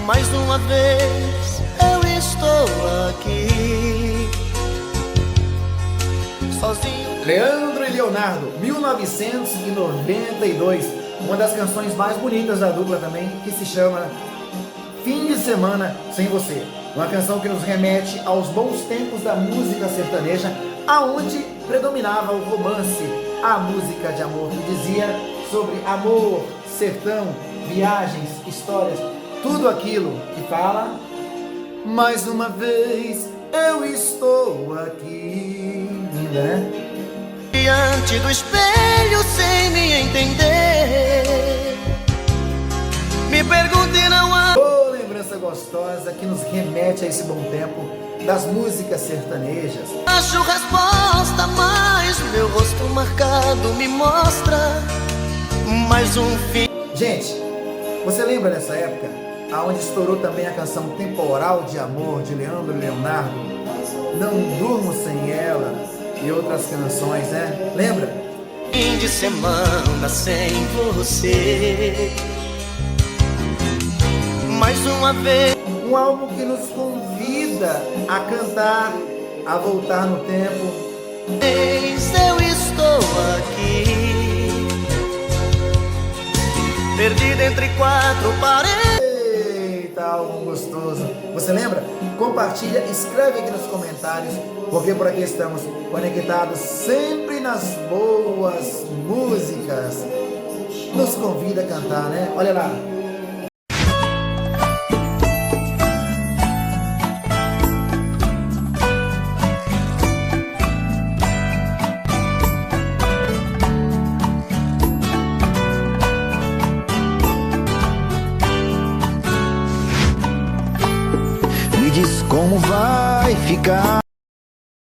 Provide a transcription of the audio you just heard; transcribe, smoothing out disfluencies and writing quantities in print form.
Mais uma vez eu estou aqui, sozinho. Leandro e Leonardo, 1992, uma das canções mais bonitas da dupla também, que se chama Fim de Semana Sem Você. Uma canção que nos remete aos bons tempos da música sertaneja, aonde predominava o romance, a música de amor que dizia sobre amor, sertão, viagens, histórias, tudo aquilo que fala. Mais uma vez eu estou aqui, linda, né? Diante do espelho sem me entender, me pergunte e não há Lembrança gostosa que nos remete a esse bom tempo das músicas sertanejas. acho resposta, mas meu rosto marcado me mostra mais um fim. Gente, você lembra dessa época aonde estourou também a canção Temporal de Amor de Leandro e Leonardo? Não Durmo Sem Ela e outras canções, né? Lembra? Fim de semana sem você, mais uma vez. Um álbum que nos convida a cantar, a voltar no tempo. Eu estou aqui, perdido entre quatro paredes. Eita, álbum gostoso. Você lembra? Compartilha, escreve aqui nos comentários, porque por aqui estamos conectados sempre nas boas músicas. Nos convida a cantar, né? Olha lá. Me diz como vai ficar